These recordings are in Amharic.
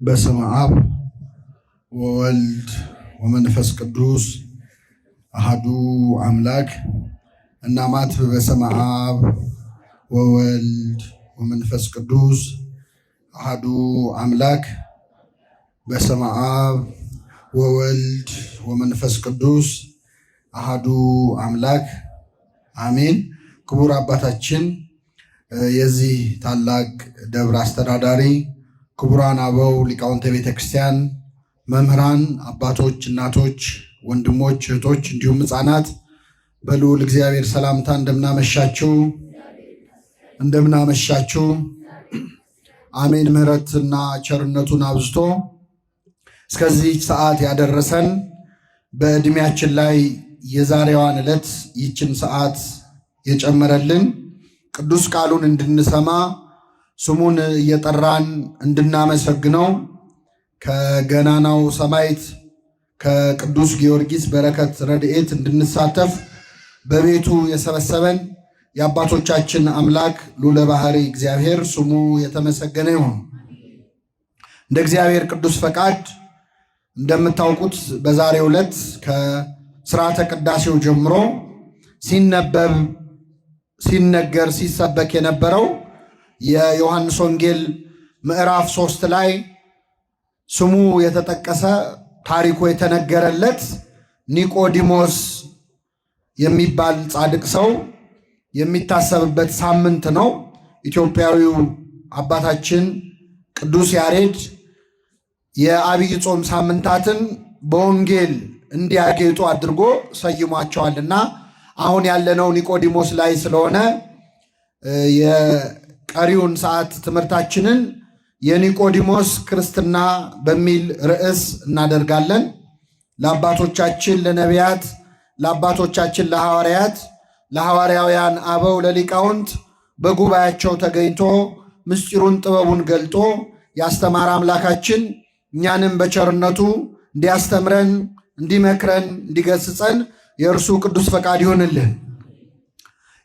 በስመ አብ ወወልድ ወመንፈስ ቅዱስ አሐዱ አምላክ። እናማት በስመ አብ ወወልድ ወመንፈስ ቅዱስ አሐዱ አምላክ። በስመ አብ ወወልድ ወመንፈስ ቅዱስ አሐዱ አምላክ አሜን። ክቡር አባታችን የዚህ ታላቅ ደብር አስተዳዳሪ፣ ክቡራን አበው ሊቃውንተ ቤተ ክርስቲያን፣ መምህራን፣ አባቶች፣ እናቶች፣ ወንድሞች፣ እህቶች እንዲሁም ሕፃናት በልዑል እግዚአብሔር ሰላምታ እንደምናመሻችሁ። አሜን። ምሕረትና ቸርነቱን አብዝቶ እስከዚህ ሰዓት ያደረሰን በዕድሜያችን ላይ የዛሬዋን ዕለት ይችን ሰዓት የጨመረልን ቅዱስ ቃሉን እንድንሰማ ስሙን እየጠራን እንድናመሰግነው ከገናናው ሰማዕት ከቅዱስ ጊዮርጊስ በረከት ረድኤት እንድንሳተፍ በቤቱ የሰበሰበን የአባቶቻችን አምላክ ልዑለ ባሕርይ እግዚአብሔር ስሙ የተመሰገነ ይሁን። እንደ እግዚአብሔር ቅዱስ ፈቃድ እንደምታውቁት በዛሬው ዕለት ከሥርዓተ ቅዳሴው ጀምሮ ሲነበብ ሲነገር ሲሰበክ የነበረው የዮሐንስ ወንጌል ምዕራፍ 3 ላይ ስሙ የተጠቀሰ ታሪኩ የተነገረለት ኒቆዲሞስ የሚባል ጻድቅ ሰው የሚታሰብበት ሳምንት ነው። ኢትዮጵያዊው አባታችን ቅዱስ ያሬድ የዐቢይ ጾም ሳምንታትን በወንጌል እንዲያጌጡ አድርጎ ሰይሟቸዋልና አሁን ያለነው ኒቆዲሞስ ላይ ስለሆነ የቀሪውን ሰዓት ትምህርታችንን የኒቆዲሞስ ክርስትና በሚል ርዕስ እናደርጋለን። ለአባቶቻችን ለነቢያት፣ ለአባቶቻችን ለሐዋርያት፣ ለሐዋርያውያን አበው፣ ለሊቃውንት በጉባኤያቸው ተገኝቶ ምስጢሩን ጥበቡን ገልጦ ያስተማረ አምላካችን እኛንም በቸርነቱ እንዲያስተምረን፣ እንዲመክረን፣ እንዲገስጸን የእርሱ ቅዱስ ፈቃድ ይሆንልን።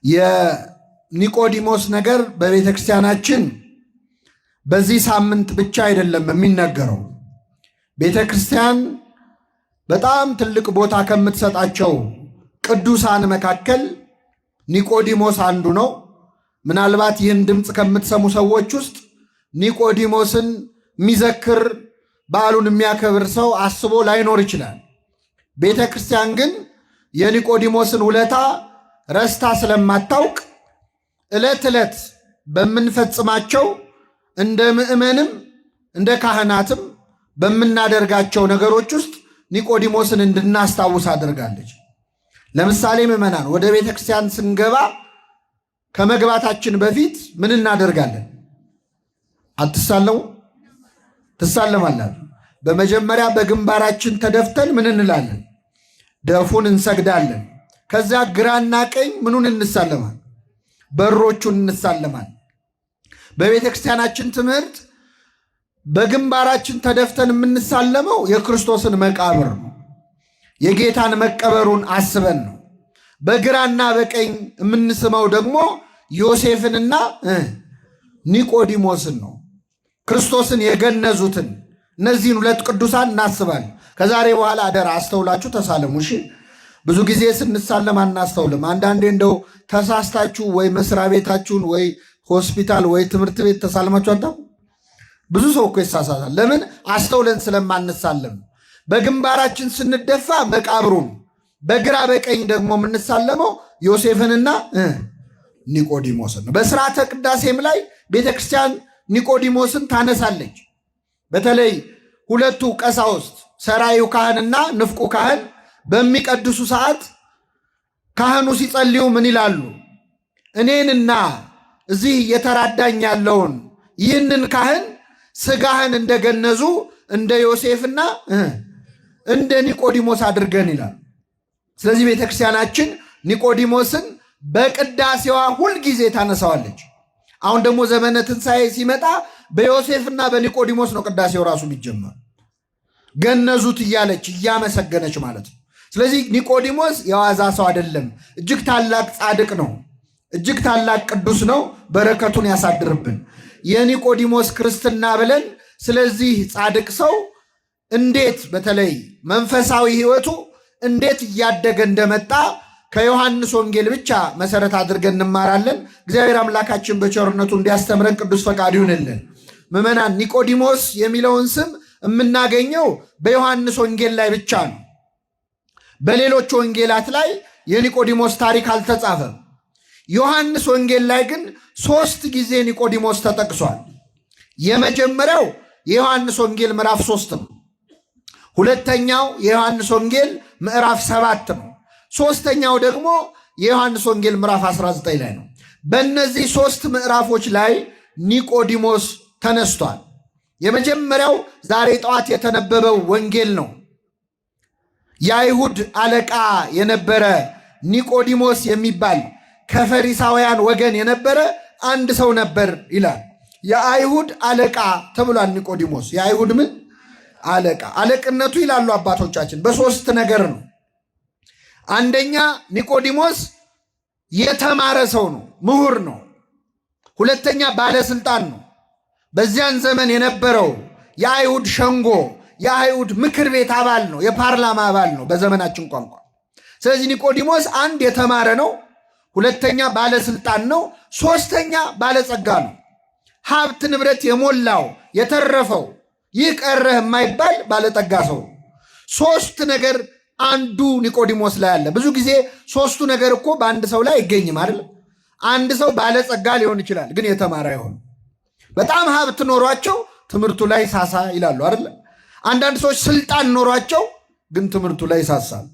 የኒቆዲሞስ ነገር በቤተ ክርስቲያናችን በዚህ ሳምንት ብቻ አይደለም የሚነገረው። ቤተ ክርስቲያን በጣም ትልቅ ቦታ ከምትሰጣቸው ቅዱሳን መካከል ኒቆዲሞስ አንዱ ነው። ምናልባት ይህን ድምፅ ከምትሰሙ ሰዎች ውስጥ ኒቆዲሞስን የሚዘክር በዓሉን የሚያከብር ሰው አስቦ ላይኖር ይችላል። ቤተ ክርስቲያን ግን የኒቆዲሞስን ውለታ ረስታ ስለማታውቅ ዕለት ዕለት በምንፈጽማቸው እንደ ምዕመንም እንደ ካህናትም በምናደርጋቸው ነገሮች ውስጥ ኒቆዲሞስን እንድናስታውስ አድርጋለች። ለምሳሌ ምዕመናን ወደ ቤተ ክርስቲያን ስንገባ ከመግባታችን በፊት ምን እናደርጋለን? አትሳለሙ? ትሳለማላችሁ። በመጀመሪያ በግንባራችን ተደፍተን ምን እንላለን? ደፉን እንሰግዳለን። ከዚያ ግራና ቀኝ ምኑን እንሳለማል? በሮቹን እንሳለማል። በቤተ ክርስቲያናችን ትምህርት በግንባራችን ተደፍተን የምንሳለመው የክርስቶስን መቃብር ነው። የጌታን መቀበሩን አስበን ነው። በግራና በቀኝ የምንስመው ደግሞ ዮሴፍንና ኒቆዲሞስን ነው። ክርስቶስን የገነዙትን እነዚህን ሁለት ቅዱሳን እናስባለን። ከዛሬ በኋላ አደራ አስተውላችሁ ተሳለሙ። እሺ፣ ብዙ ጊዜ ስንሳለም አናስተውልም። አንዳንዴ እንደው ተሳስታችሁ ወይ መስሪያ ቤታችሁን ወይ ሆስፒታል ወይ ትምህርት ቤት ተሳልማችሁ አታውቁም? ብዙ ሰው እኮ ይሳሳታል። ለምን? አስተውለን ስለማንሳለም። በግንባራችን ስንደፋ መቃብሩን፣ በግራ በቀኝ ደግሞ የምንሳለመው ዮሴፍንና ኒቆዲሞስን ነው። በሥርዓተ ቅዳሴም ላይ ቤተክርስቲያን ኒቆዲሞስን ታነሳለች። በተለይ ሁለቱ ቀሳውስት ሰራዩ ካህንና ንፍቁ ካህን በሚቀድሱ ሰዓት ካህኑ ሲጸልዩ ምን ይላሉ? እኔንና እዚህ እየተራዳኝ ያለውን ይህንን ካህን ሥጋህን እንደገነዙ እንደ ዮሴፍና እንደ ኒቆዲሞስ አድርገን ይላል። ስለዚህ ቤተክርስቲያናችን ኒቆዲሞስን በቅዳሴዋ ሁልጊዜ ታነሳዋለች። አሁን ደግሞ ዘመነ ትንሣኤ ሲመጣ በዮሴፍና በኒቆዲሞስ ነው ቅዳሴው ራሱ የሚጀመር። ገነዙት እያለች እያመሰገነች ማለት ነው። ስለዚህ ኒቆዲሞስ የዋዛ ሰው አይደለም። እጅግ ታላቅ ጻድቅ ነው። እጅግ ታላቅ ቅዱስ ነው። በረከቱን ያሳድርብን። የኒቆዲሞስ ክርስትና ብለን ስለዚህ ጻድቅ ሰው እንዴት በተለይ መንፈሳዊ ሕይወቱ እንዴት እያደገ እንደመጣ ከዮሐንስ ወንጌል ብቻ መሰረት አድርገን እንማራለን። እግዚአብሔር አምላካችን በቸርነቱ እንዲያስተምረን ቅዱስ ፈቃዱ ይሁንልን። ምዕመናን፣ ኒቆዲሞስ የሚለውን ስም የምናገኘው በዮሐንስ ወንጌል ላይ ብቻ ነው። በሌሎች ወንጌላት ላይ የኒቆዲሞስ ታሪክ አልተጻፈም። ዮሐንስ ወንጌል ላይ ግን 3 ጊዜ ኒቆዲሞስ ተጠቅሷል። የመጀመሪያው የዮሐንስ ወንጌል ምዕራፍ 3 ነው። ሁለተኛው የዮሐንስ ወንጌል ምዕራፍ 7 ነው። ሶስተኛው ደግሞ የዮሐንስ ወንጌል ምዕራፍ 19 ላይ ነው። በእነዚህ 3 ምዕራፎች ላይ ኒቆዲሞስ ተነስቷል። የመጀመሪያው ዛሬ ጠዋት የተነበበው ወንጌል ነው። የአይሁድ አለቃ የነበረ ኒቆዲሞስ የሚባል ከፈሪሳውያን ወገን የነበረ አንድ ሰው ነበር ይላል። የአይሁድ አለቃ ተብሏል ኒቆዲሞስ። የአይሁድ ምን አለቃ? አለቅነቱ ይላሉ አባቶቻችን በ3 ነገር ነው። አንደኛ ኒቆዲሞስ የተማረ ሰው ነው፣ ምሁር ነው። ሁለተኛ ባለስልጣን ነው። በዚያን ዘመን የነበረው የአይሁድ ሸንጎ የአይሁድ ምክር ቤት አባል ነው፣ የፓርላማ አባል ነው በዘመናችን ቋንቋ። ስለዚህ ኒቆዲሞስ አንድ የተማረ ነው፣ ሁለተኛ ባለስልጣን ነው፣ ሶስተኛ ባለጸጋ ነው። ሀብት ንብረት የሞላው የተረፈው ይህ ቀረህ የማይባል ባለጠጋ ሰው። 3 ነገር አንዱ ኒቆዲሞስ ላይ አለ። ብዙ ጊዜ 3ቱ ነገር እኮ በአንድ ሰው ላይ አይገኝም አይደል? አንድ ሰው ባለጸጋ ሊሆን ይችላል፣ ግን የተማረ አይሆን። በጣም ሀብት ኖሯቸው ትምህርቱ ላይ ሳሳ ይላሉ አይደል? አንዳንድ ሰዎች ስልጣን ኖሯቸው ግን ትምህርቱ ላይ ይሳሳል።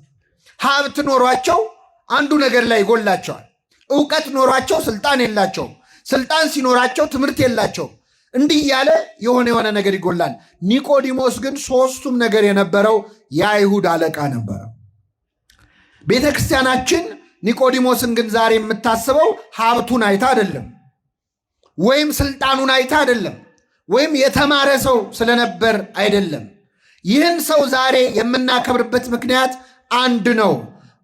ሀብት ኖሯቸው አንዱ ነገር ላይ ይጎላቸዋል። ዕውቀት ኖሯቸው ስልጣን የላቸውም። ስልጣን ሲኖራቸው ትምህርት የላቸውም። እንዲህ እያለ የሆነ ነገር ይጎላል። ኒቆዲሞስ ግን 3ቱም ነገር የነበረው የአይሁድ አለቃ ነበረ። ቤተ ክርስቲያናችን ኒቆዲሞስን ግን ዛሬ የምታስበው ሀብቱን አይታ አይደለም፣ ወይም ስልጣኑን አይታ አይደለም፣ ወይም የተማረ ሰው ስለነበር አይደለም። ይህን ሰው ዛሬ የምናከብርበት ምክንያት አንድ ነው።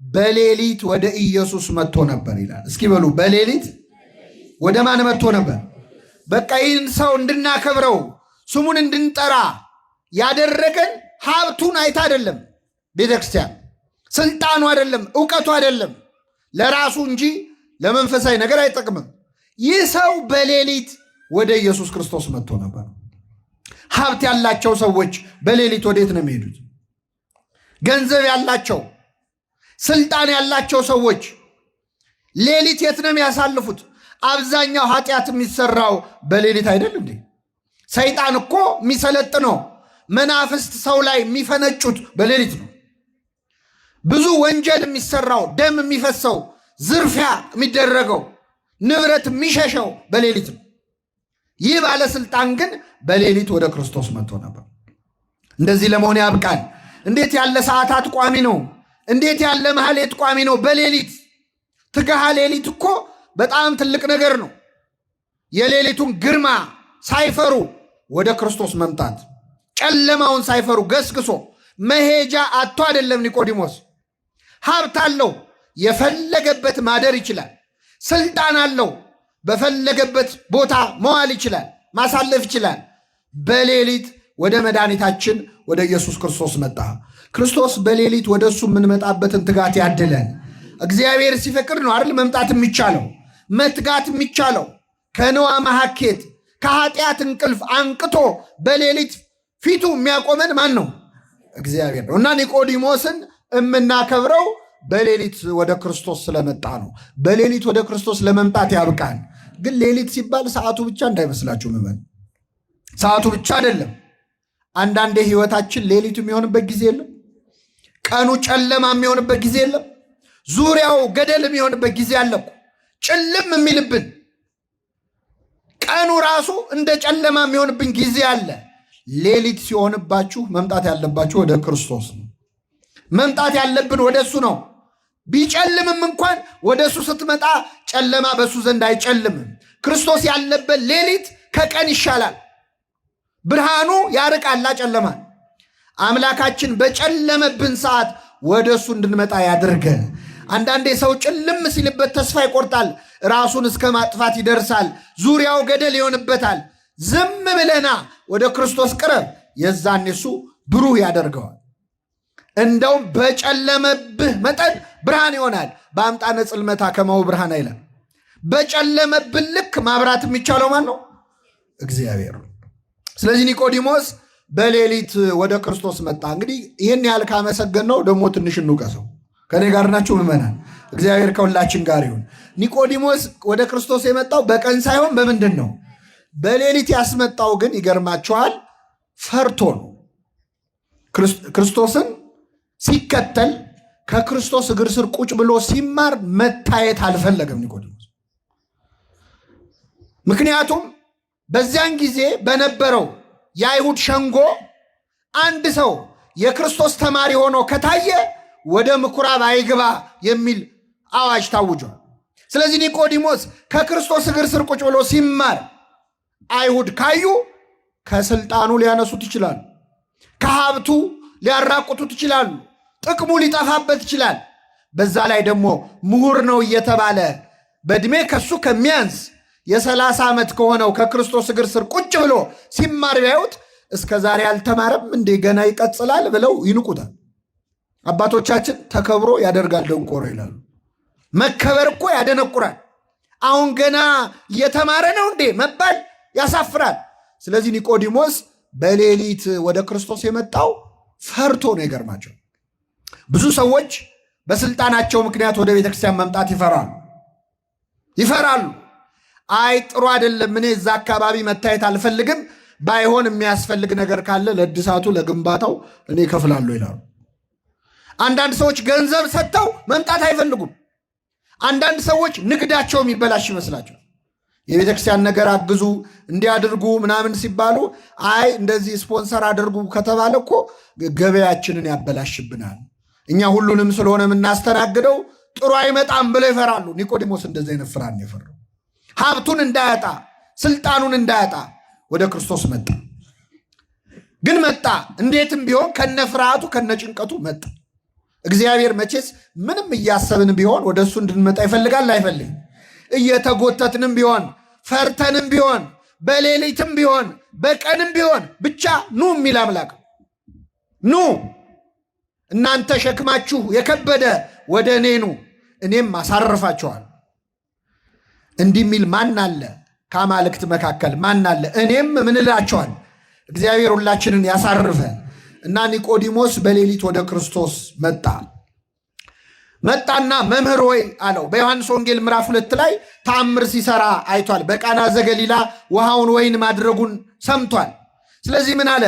በሌሊት ወደ ኢየሱስ መጥቶ ነበር ይላል። እስኪ በሉ፣ በሌሊት ወደ ማን መጥቶ ነበር? በቃ ይህን ሰው እንድናከብረው ስሙን እንድንጠራ ያደረገን ሀብቱን አይታ አይደለም። ቤተክርስቲያን ስልጣኑ አይደለም፣ ዕውቀቱ አይደለም፣ ለራሱ እንጂ ለመንፈሳዊ ነገር አይጠቅምም። ይህ ሰው በሌሊት ወደ ኢየሱስ ክርስቶስ መጥቶ ነበር። ሀብት ያላቸው ሰዎች በሌሊት ወዴት ነው የሚሄዱት? ገንዘብ ያላቸው ስልጣን ያላቸው ሰዎች ሌሊት የት ነው የሚያሳልፉት? አብዛኛው ኃጢአት የሚሰራው በሌሊት አይደል እንዴ? ሰይጣን እኮ የሚሰለጥነው መናፍስት ሰው ላይ የሚፈነጩት በሌሊት ነው። ብዙ ወንጀል የሚሰራው፣ ደም የሚፈሰው፣ ዝርፊያ የሚደረገው፣ ንብረት የሚሸሸው በሌሊት ነው። ይህ ባለስልጣን ግን በሌሊት ወደ ክርስቶስ መጥቶ ነበር። እንደዚህ ለመሆን ያብቃል። እንዴት ያለ ሰዓታት ቋሚ ነው! እንዴት ያለ ማህሌት ቋሚ ነው! በሌሊት ትግሃ ሌሊት እኮ በጣም ትልቅ ነገር ነው። የሌሊቱን ግርማ ሳይፈሩ ወደ ክርስቶስ መምጣት፣ ጨለማውን ሳይፈሩ ገስግሶ መሄጃ አጥቶ አይደለም። ኒቆዲሞስ ሀብት አለው፣ የፈለገበት ማደር ይችላል። ስልጣን አለው፣ በፈለገበት ቦታ መዋል ይችላል፣ ማሳለፍ ይችላል። በሌሊት ወደ መድኃኒታችን ወደ ኢየሱስ ክርስቶስ መጣ። ክርስቶስ በሌሊት ወደ እሱ የምንመጣበትን ትጋት ያድለን። እግዚአብሔር ሲፈቅድ ነው አይደል መምጣት የሚቻለው መትጋት የሚቻለው። ከንዋ መሐኬት ከኃጢአት እንቅልፍ አንቅቶ በሌሊት ፊቱ የሚያቆመን ማን ነው? እግዚአብሔር ነው። እና ኒቆዲሞስን የምናከብረው በሌሊት ወደ ክርስቶስ ስለመጣ ነው። በሌሊት ወደ ክርስቶስ ለመምጣት ያብቃን። ግን ሌሊት ሲባል ሰዓቱ ብቻ እንዳይመስላችሁ ምመን፣ ሰዓቱ ብቻ አይደለም። አንዳንዴ ህይወታችን ሌሊቱ የሚሆንበት ጊዜ የለም። ቀኑ ጨለማ የሚሆንበት ጊዜ የለም። ዙሪያው ገደል የሚሆንበት ጊዜ አለ። ጭልም የሚልብን ቀኑ ራሱ እንደ ጨለማ የሚሆንብን ጊዜ አለ። ሌሊት ሲሆንባችሁ መምጣት ያለባችሁ ወደ ክርስቶስ ነው። መምጣት ያለብን ወደ እሱ ነው። ቢጨልምም እንኳን ወደ እሱ ስትመጣ ጨለማ በእሱ ዘንድ አይጨልምም። ክርስቶስ ያለበት ሌሊት ከቀን ይሻላል። ብርሃኑ ያርቃላ ጨለማን። አምላካችን በጨለመብን ሰዓት ወደ እሱ እንድንመጣ ያድርገን። አንዳንዴ ሰው ጭልም ሲልበት ተስፋ ይቆርጣል፣ ራሱን እስከ ማጥፋት ይደርሳል፣ ዙሪያው ገደል ይሆንበታል። ዝም ብለና ወደ ክርስቶስ ቅረብ፣ የዛኔ እሱ ብሩህ ያደርገዋል። እንደውም በጨለመብህ መጠን ብርሃን ይሆናል። በአምጣነ ጽልመታ ከማሁ ብርሃን አይላል። በጨለመብን ልክ ማብራት የሚቻለው ማን ነው? እግዚአብሔር። ስለዚህ ኒቆዲሞስ በሌሊት ወደ ክርስቶስ መጣ። እንግዲህ ይህን ያህል ካመሰገን ነው ደግሞ ትንሽ እንውቀሰው። ከኔ ጋር ናችሁ ምዕመናን? እግዚአብሔር ከሁላችን ጋር ይሁን። ኒቆዲሞስ ወደ ክርስቶስ የመጣው በቀን ሳይሆን በምንድን ነው? በሌሊት ያስመጣው ግን ይገርማችኋል፣ ፈርቶ ነው። ክርስቶስን ሲከተል ከክርስቶስ እግር ስር ቁጭ ብሎ ሲማር መታየት አልፈለገም ኒቆዲሞስ። ምክንያቱም በዚያን ጊዜ በነበረው የአይሁድ ሸንጎ አንድ ሰው የክርስቶስ ተማሪ ሆኖ ከታየ ወደ ምኩራብ አይግባ የሚል አዋጅ ታውጇል። ስለዚህ ኒቆዲሞስ ከክርስቶስ እግር ስር ቁጭ ብሎ ሲማር አይሁድ ካዩ ከስልጣኑ ሊያነሱት ይችላሉ፣ ከሀብቱ ሊያራቁቱት ይችላሉ፣ ጥቅሙ ሊጠፋበት ይችላል። በዛ ላይ ደግሞ ምሁር ነው እየተባለ በዕድሜ ከሱ ከሚያንስ የ30 ዓመት ከሆነው ከክርስቶስ እግር ስር ቁጭ ብሎ ሲማር ቢያዩት እስከ ዛሬ አልተማረም እንዴ ገና ይቀጽላል ብለው ይንቁታል። አባቶቻችን ተከብሮ ያደርጋል ደንቆሮ ይላሉ። መከበር እኮ ያደነቁራል። አሁን ገና እየተማረ ነው እንዴ መባል ያሳፍራል። ስለዚህ ኒቆዲሞስ በሌሊት ወደ ክርስቶስ የመጣው ፈርቶ ነው። ይገርማቸው ብዙ ሰዎች በስልጣናቸው ምክንያት ወደ ቤተክርስቲያን መምጣት ይፈራሉ። አይ ጥሩ አይደለም፣ እኔ እዛ አካባቢ መታየት አልፈልግም፣ ባይሆን የሚያስፈልግ ነገር ካለ ለእድሳቱ ለግንባታው እኔ እከፍላለሁ ይላሉ። አንዳንድ ሰዎች ገንዘብ ሰጥተው መምጣት አይፈልጉም። አንዳንድ ሰዎች ንግዳቸው የሚበላሽ ይመስላቸው የቤተክርስቲያን ነገር አግዙ እንዲያድርጉ ምናምን ሲባሉ አይ እንደዚህ ስፖንሰር አድርጉ ከተባለ እኮ ገበያችንን ያበላሽብናል፣ እኛ ሁሉንም ስለሆነ የምናስተናግደው ጥሩ አይመጣም ብለው ይፈራሉ። ኒቆዲሞስ እንደዚህ አይነት ፍራን የፈራው ሀብቱን እንዳያጣ ስልጣኑን እንዳያጣ ወደ ክርስቶስ መጣ። ግን መጣ እንዴትም ቢሆን ከነ ፍርሃቱ ከነ ጭንቀቱ መጣ። እግዚአብሔር መቼስ ምንም እያሰብን ቢሆን ወደ እሱ እንድንመጣ ይፈልጋል አይፈልግም? እየተጎተትንም ቢሆን ፈርተንም ቢሆን በሌሊትም ቢሆን በቀንም ቢሆን ብቻ ኑ የሚል አምላክ። ኑ እናንተ ሸክማችሁ የከበደ ወደ እኔ ኑ እኔም አሳርፋችኋል። እንዲህ የሚል ማን አለ? ከአማልክት መካከል ማን አለ? እኔም ምን እላችኋል? እግዚአብሔር ሁላችንን ያሳርፈ እና ኒቆዲሞስ በሌሊት ወደ ክርስቶስ መጣና መምህር ሆይ አለው። በዮሐንስ ወንጌል ምዕራፍ 2 ላይ ተአምር ሲሰራ አይቷል። በቃና ዘገሊላ ውሃውን ወይን ማድረጉን ሰምቷል። ስለዚህ ምን አለ?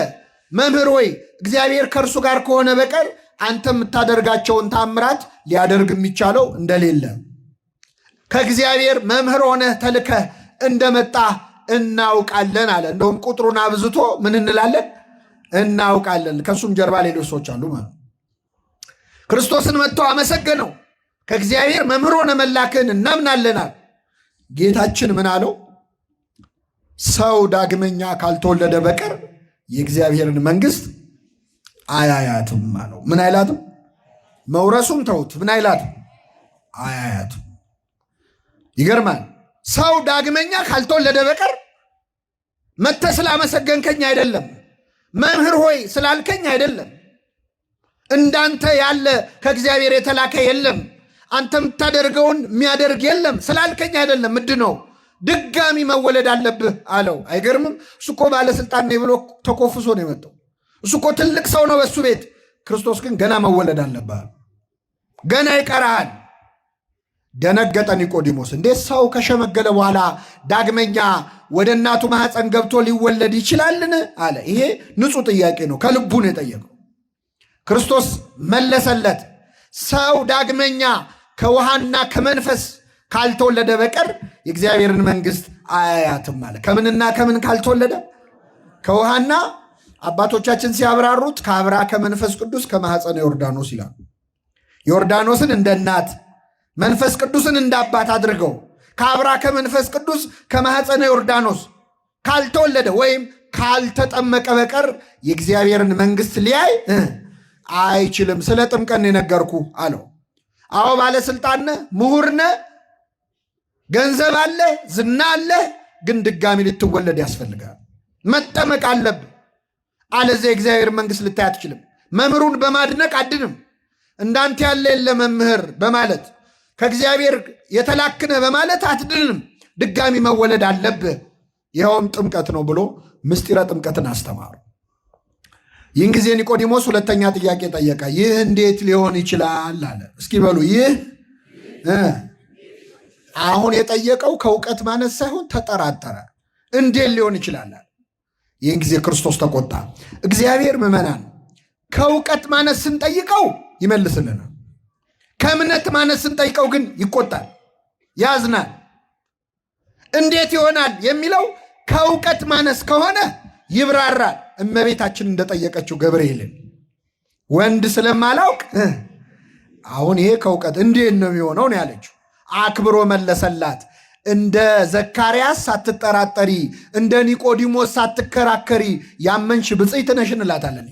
መምህር ሆይ እግዚአብሔር ከእርሱ ጋር ከሆነ በቀር አንተ የምታደርጋቸውን ተአምራት ሊያደርግ የሚቻለው እንደሌለ ከእግዚአብሔር መምህር ሆነህ ተልከህ እንደመጣ እናውቃለን አለ። እንደውም ቁጥሩን አብዝቶ ምን እንላለን? እናውቃለን። ከሱም ጀርባ ሌሎች ሰዎች አሉ ማለት። ክርስቶስን መጥቶ አመሰገነው። ከእግዚአብሔር መምህር ሆነ መላክን እናምናለናል። ጌታችን ምን አለው? ሰው ዳግመኛ ካልተወለደ በቀር የእግዚአብሔርን መንግስት አያያትም አለው። ምን አይላትም? መውረሱም ተውት፣ ምን አይላትም? አያያትም። ይገርማል። ሰው ዳግመኛ ካልተወለደ በቀር መጥተህ ስላመሰገንከኝ አይደለም፣ መምህር ሆይ ስላልከኝ አይደለም፣ እንዳንተ ያለ ከእግዚአብሔር የተላከ የለም፣ አንተ የምታደርገውን የሚያደርግ የለም ስላልከኝ አይደለም፣ ምንድነው ድጋሚ መወለድ አለብህ አለው። አይገርምም? እሱ እኮ ባለስልጣን ነኝ ብሎ ተኮፍሶ ነው የመጣው። እሱ እኮ ትልቅ ሰው ነው በሱ ቤት። ክርስቶስ ግን ገና መወለድ አለብህ፣ ገና ይቀርሃል። ደነገጠ ኒቆዲሞስ። እንዴት ሰው ከሸመገለ በኋላ ዳግመኛ ወደ እናቱ ማኅፀን ገብቶ ሊወለድ ይችላልን? አለ። ይሄ ንጹሕ ጥያቄ ነው፣ ከልቡ ነው የጠየቀው። ክርስቶስ መለሰለት፣ ሰው ዳግመኛ ከውሃና ከመንፈስ ካልተወለደ በቀር የእግዚአብሔርን መንግስት አያያትም አለ። ከምንና ከምን ካልተወለደ? ከውሃና አባቶቻችን ሲያብራሩት ከአብራ ከመንፈስ ቅዱስ ከማኅፀነ ዮርዳኖስ ይላሉ። ዮርዳኖስን እንደ እናት መንፈስ ቅዱስን እንደ አባት አድርገው ከአብራ ከመንፈስ ቅዱስ ከማኅፀነ ዮርዳኖስ ካልተወለደ ወይም ካልተጠመቀ በቀር የእግዚአብሔርን መንግስት ሊያይ አይችልም። ስለ ጥምቀት የነገርኩ አለው። አዎ ባለስልጣን ነህ፣ ምሁር ነህ፣ ገንዘብ አለ፣ ዝና አለ፣ ግን ድጋሚ ልትወለድ ያስፈልጋል። መጠመቅ አለብህ። አለዚያ የእግዚአብሔር መንግሥት ልታይ አትችልም። መምህሩን በማድነቅ አድንም። እንዳንተ ያለ የለ መምህር በማለት ከእግዚአብሔር የተላክነ በማለት አትድንም። ድጋሚ መወለድ አለብህ። ይኸውም ጥምቀት ነው ብሎ ምስጢረ ጥምቀትን አስተማሩ። ይህን ጊዜ ኒቆዲሞስ ሁለተኛ ጥያቄ ጠየቀ። ይህ እንዴት ሊሆን ይችላል አለ። እስኪ በሉ ይህ አሁን የጠየቀው ከእውቀት ማነስ ሳይሆን ተጠራጠረ። እንዴት ሊሆን ይችላል? ይህን ጊዜ ክርስቶስ ተቆጣ። እግዚአብሔር ምዕመናን ከእውቀት ማነስ ስንጠይቀው ይመልስልናል። ከእምነት ማነስ ስንጠይቀው ግን ይቆጣል፣ ያዝናል። እንዴት ይሆናል የሚለው ከእውቀት ማነስ ከሆነ ይብራራል። እመቤታችን እንደጠየቀችው ገብርኤልን ወንድ ስለማላውቅ አሁን ይሄ ከእውቀት እንዴት ነው የሚሆነው ነው ያለችው። አክብሮ መለሰላት። እንደ ዘካርያስ ሳትጠራጠሪ፣ እንደ ኒቆዲሞስ ሳትከራከሪ ያመንሽ ብፅዕት ነሽ እንላታለን።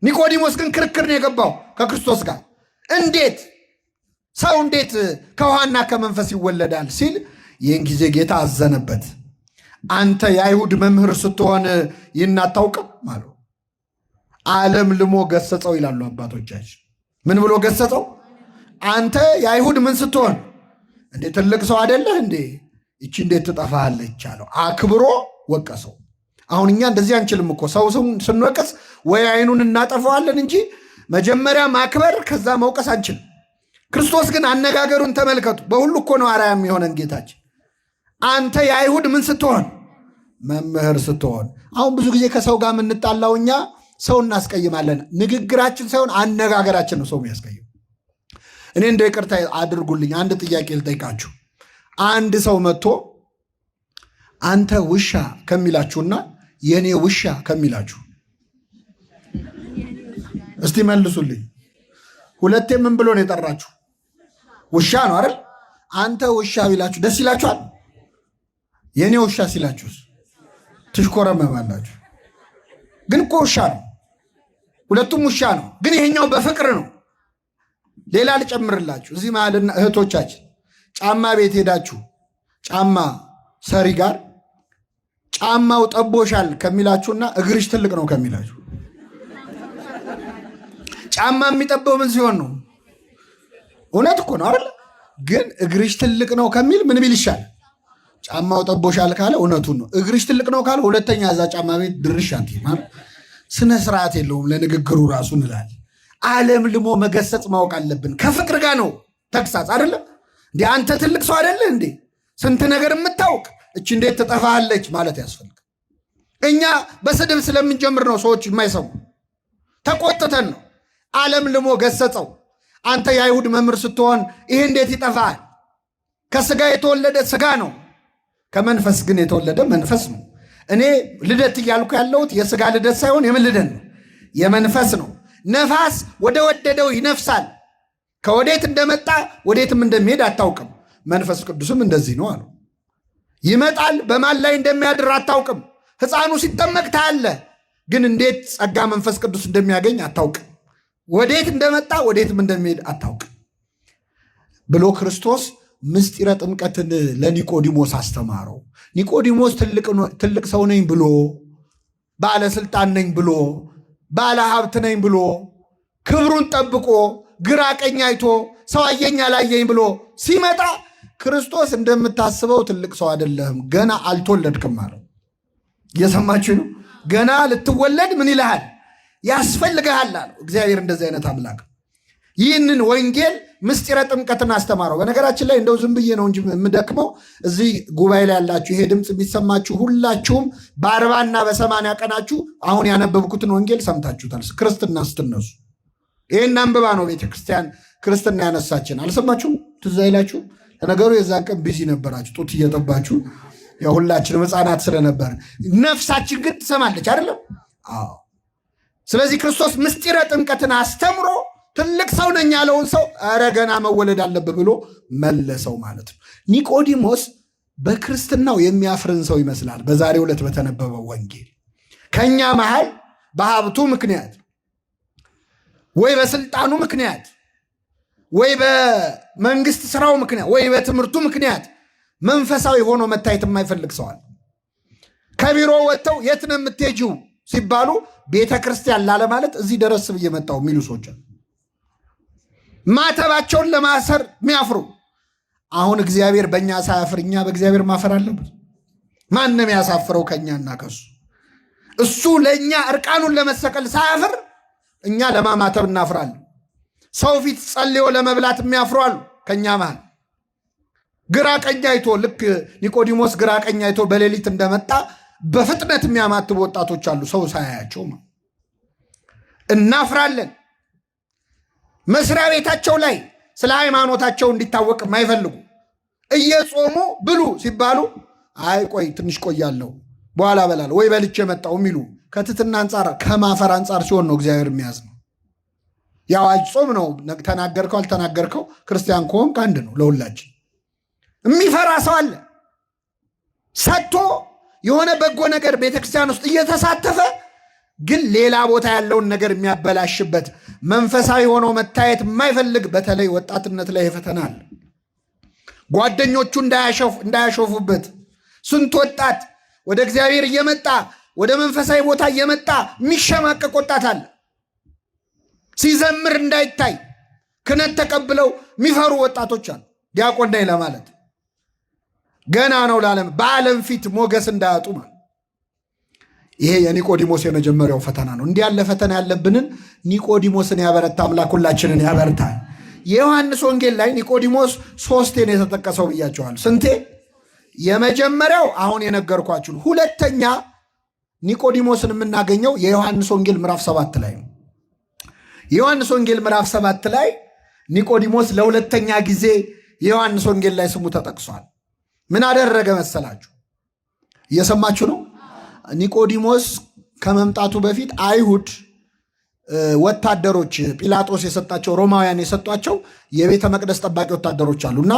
ኒቆዲሞስ ግን ክርክር ነው የገባው ከክርስቶስ ጋር። እንዴት ሰው እንዴት ከውሃና ከመንፈስ ይወለዳል ሲል፣ ይህን ጊዜ ጌታ አዘነበት። አንተ የአይሁድ መምህር ስትሆን ይህን አታውቅም አለው። ዓለም ልሞ ገሰጸው ይላሉ አባቶቻችን። ምን ብሎ ገሰጸው? አንተ የአይሁድ ምን ስትሆን እንዴ ትልቅ ሰው አይደለህ እንዴ? ይቺ እንዴት ትጠፋለች አለው። አክብሮ ወቀሰው። አሁን እኛ እንደዚህ አንችልም እኮ። ሰው ስንወቀስ ወይ አይኑን እናጠፋዋለን እንጂ መጀመሪያ ማክበር ከዛ መውቀስ አንችልም። ክርስቶስ ግን አነጋገሩን ተመልከቱ። በሁሉ እኮ ነው አርአያ የሚሆነን ጌታችን። አንተ የአይሁድ ምን ስትሆን? መምህር ስትሆን። አሁን ብዙ ጊዜ ከሰው ጋር የምንጣላው እኛ ሰው እናስቀይማለን። ንግግራችን ሳይሆን አነጋገራችን ነው ሰው የሚያስቀይም። እኔ እንደ ይቅርታ አድርጉልኝ፣ አንድ ጥያቄ ልጠይቃችሁ። አንድ ሰው መጥቶ አንተ ውሻ ከሚላችሁና የእኔ ውሻ ከሚላችሁ እስቲ መልሱልኝ። ሁለቴ ምን ብሎ ነው የጠራችሁ? ውሻ ነው አይደል? አንተ ውሻ ቢላችሁ ደስ ይላችኋል? የእኔ ውሻ ሲላችሁስ ትሽኮረመማላችሁ። ግን እኮ ውሻ ነው፣ ሁለቱም ውሻ ነው። ግን ይሄኛው በፍቅር ነው። ሌላ ልጨምርላችሁ። እዚህ መሃልና እህቶቻችን ጫማ ቤት ሄዳችሁ ጫማ ሰሪ ጋር ጫማው ጠቦሻል ከሚላችሁና እግርሽ ትልቅ ነው ከሚላችሁ፣ ጫማ የሚጠበው ምን ሲሆን ነው? እውነት እኮ ነው አይደል? ግን እግርሽ ትልቅ ነው ከሚል ምን ቢል ይሻል? ጫማው ጠቦሻል ካለ እውነቱን ነው። እግርሽ ትልቅ ነው ካለ ሁለተኛ እዛ ጫማ ቤት ድርሽ አትይም። ስነ ስርዓት የለውም ለንግግሩ ራሱ እንላለን። ዓለም ልሞ መገሰጽ ማወቅ አለብን። ከፍቅር ጋር ነው ተግሳጽ አይደለም እንዴ? አንተ ትልቅ ሰው አይደለ እንዴ? ስንት ነገር የምታውቅ እች እንዴት ትጠፋለች ማለት ያስፈልግ። እኛ በስድብ ስለምንጀምር ነው ሰዎች የማይሰሙ። ተቆጥተን ነው። ዓለም ልሞ ገሰጸው። አንተ የአይሁድ መምህር ስትሆን ይሄ እንዴት ይጠፋል? ከስጋ የተወለደ ስጋ ነው፣ ከመንፈስ ግን የተወለደ መንፈስ ነው። እኔ ልደት እያልኩ ያለሁት የስጋ ልደት ሳይሆን የምን ልደት ነው? የመንፈስ ነው። ነፋስ ወደ ወደደው ይነፍሳል። ከወዴት እንደመጣ ወዴትም እንደሚሄድ አታውቅም። መንፈስ ቅዱስም እንደዚህ ነው አሉ። ይመጣል፣ በማን ላይ እንደሚያድር አታውቅም። ሕፃኑ ሲጠመቅ ታያለህ፣ ግን እንዴት ጸጋ መንፈስ ቅዱስ እንደሚያገኝ አታውቅም። ወዴት እንደመጣ ወዴትም እንደሚሄድ አታውቅም ብሎ ክርስቶስ ምስጢረ ጥምቀትን ለኒቆዲሞስ አስተማረው። ኒቆዲሞስ ትልቅ ሰው ነኝ ብሎ፣ ባለስልጣን ነኝ ብሎ፣ ባለ ሀብት ነኝ ብሎ፣ ክብሩን ጠብቆ ግራ ቀኝ አይቶ ሰው አየኝ አላየኝ ብሎ ሲመጣ ክርስቶስ እንደምታስበው ትልቅ ሰው አይደለህም፣ ገና አልተወለድክም አለው። እየሰማችሁ ነው? ገና ልትወለድ ምን ይልሃል? ያስፈልግሃል አለው። እግዚአብሔር እንደዚህ አይነት አምላክ። ይህንን ወንጌል ምስጢረ ጥምቀትን አስተማረው። በነገራችን ላይ እንደው ዝም ብዬ ነው እንጂ የምደክመው፣ እዚህ ጉባኤ ላይ ያላችሁ ይሄ ድምፅ የሚሰማችሁ ሁላችሁም በ40 እና በ80 ቀናችሁ አሁን ያነበብኩትን ወንጌል ሰምታችሁታል። ክርስትና ስትነሱ ይህን አንብባ ነው ቤተክርስቲያን ክርስትና ያነሳችን። አልሰማችሁም? ትዝ አይላችሁም? ለነገሩ የዛን ቀን ቢዚ ነበራችሁ፣ ጡት እየጠባችሁ የሁላችንም ሕፃናት ስለነበር። ነፍሳችን ግን ትሰማለች አይደለም? አዎ። ስለዚህ ክርስቶስ ምስጢረ ጥምቀትን አስተምሮ ትልቅ ሰው ነኝ ያለውን ሰው ኧረ ገና መወለድ አለብህ ብሎ መለሰው ማለት ነው። ኒቆዲሞስ በክርስትናው የሚያፍርን ሰው ይመስላል። በዛሬው ዕለት በተነበበው ወንጌል ከኛ መሃል በሀብቱ ምክንያት ወይ በስልጣኑ ምክንያት ወይ በመንግስት ስራው ምክንያት ወይ በትምህርቱ ምክንያት መንፈሳዊ ሆኖ መታየት የማይፈልግ ሰዋል። ከቢሮ ወጥተው የት ነው የምትሄጂው ሲባሉ ቤተ ክርስቲያን ላለ ማለት እዚህ ደረስ ብዬ መጣሁ የሚሉ ሰዎች ማተባቸውን ለማሰር የሚያፍሩ። አሁን እግዚአብሔር በእኛ ሳያፍር እኛ በእግዚአብሔር ማፈር አለበት? ማንም ያሳፍረው ከእኛና ከሱ? እሱ ለእኛ እርቃኑን ለመሰቀል ሳያፍር እኛ ለማማተብ እናፍራለን። ሰው ፊት ጸልዮ ለመብላት የሚያፍሩ አሉ ከእኛ መሃል። ግራ ቀኝ አይቶ ልክ ኒቆዲሞስ ግራ ቀኝ አይቶ በሌሊት እንደመጣ በፍጥነት የሚያማትቡ ወጣቶች አሉ፣ ሰው ሳያያቸው። እናፍራለን። መስሪያ ቤታቸው ላይ ስለ ሃይማኖታቸው እንዲታወቅ የማይፈልጉ እየጾሙ ብሉ ሲባሉ አይ ቆይ ትንሽ ቆያለሁ በኋላ በላለሁ ወይ በልቼ መጣሁ የሚሉ ከትትና አንጻር ከማፈር አንጻር ሲሆን ነው እግዚአብሔር የሚያዝ ነው። ያው ጾም ነው፣ ተናገርከው አልተናገርከው ክርስቲያን ከሆንክ አንድ ነው ለሁላችን። የሚፈራ ሰው አለ። ሰጥቶ የሆነ በጎ ነገር ቤተክርስቲያን ውስጥ እየተሳተፈ ግን ሌላ ቦታ ያለውን ነገር የሚያበላሽበት መንፈሳዊ ሆኖ መታየት የማይፈልግ በተለይ ወጣትነት ላይ ይፈተናል። ጓደኞቹ እንዳያሾፉበት ስንት ወጣት ወደ እግዚአብሔር እየመጣ ወደ መንፈሳዊ ቦታ እየመጣ የሚሸማቀቅ ወጣት አለ። ሲዘምር እንዳይታይ ክህነት ተቀብለው የሚፈሩ ወጣቶች አሉ። ዲያቆን ነኝ ለማለት ገና ነው ለዓለም በዓለም ፊት ሞገስ እንዳያጡ ማለት። ይሄ የኒቆዲሞስ የመጀመሪያው ፈተና ነው። እንዲህ ያለ ፈተና ያለብንን ኒቆዲሞስን ያበረታ አምላክ ሁላችንን ያበርታ። የዮሐንስ ወንጌል ላይ ኒቆዲሞስ 3 ነው የተጠቀሰው ብያቸዋል። ስንቴ? የመጀመሪያው አሁን የነገርኳችሁ። ሁለተኛ ኒቆዲሞስን የምናገኘው የዮሐንስ ወንጌል ምዕራፍ 7 ላይ ነው። የዮሐንስ ወንጌል ምዕራፍ 7 ላይ ኒቆዲሞስ ለሁለተኛ ጊዜ የዮሐንስ ወንጌል ላይ ስሙ ተጠቅሷል። ምን አደረገ መሰላችሁ? እየሰማችሁ ነው? ኒቆዲሞስ ከመምጣቱ በፊት አይሁድ ወታደሮች ጲላጦስ የሰጣቸው ሮማውያን የሰጧቸው የቤተ መቅደስ ጠባቂ ወታደሮች አሉና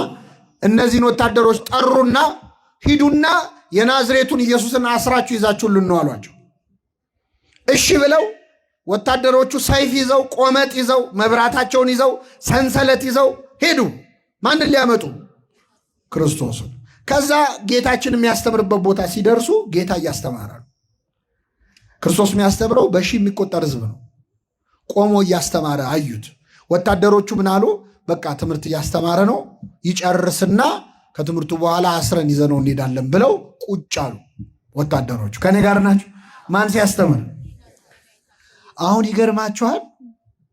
እነዚህን ወታደሮች ጠሩና ሂዱና የናዝሬቱን ኢየሱስን አስራችሁ ይዛችሁልን ነው አሏቸው። እሺ ብለው ወታደሮቹ ሰይፍ ይዘው ቆመጥ ይዘው መብራታቸውን ይዘው ሰንሰለት ይዘው ሄዱ። ማንን ሊያመጡ? ክርስቶስን። ከዛ ጌታችን የሚያስተምርበት ቦታ ሲደርሱ ጌታ እያስተማረ ነው። ክርስቶስ የሚያስተምረው በሺህ የሚቆጠር ሕዝብ ነው። ቆሞ እያስተማረ አዩት። ወታደሮቹ ምን አሉ? በቃ ትምህርት እያስተማረ ነው፣ ይጨርስና ከትምህርቱ በኋላ አስረን ይዘነው እንሄዳለን ብለው ቁጭ አሉ ወታደሮቹ። ከኔ ጋር ናቸው? ማን ሲያስተምር? አሁን ይገርማችኋል።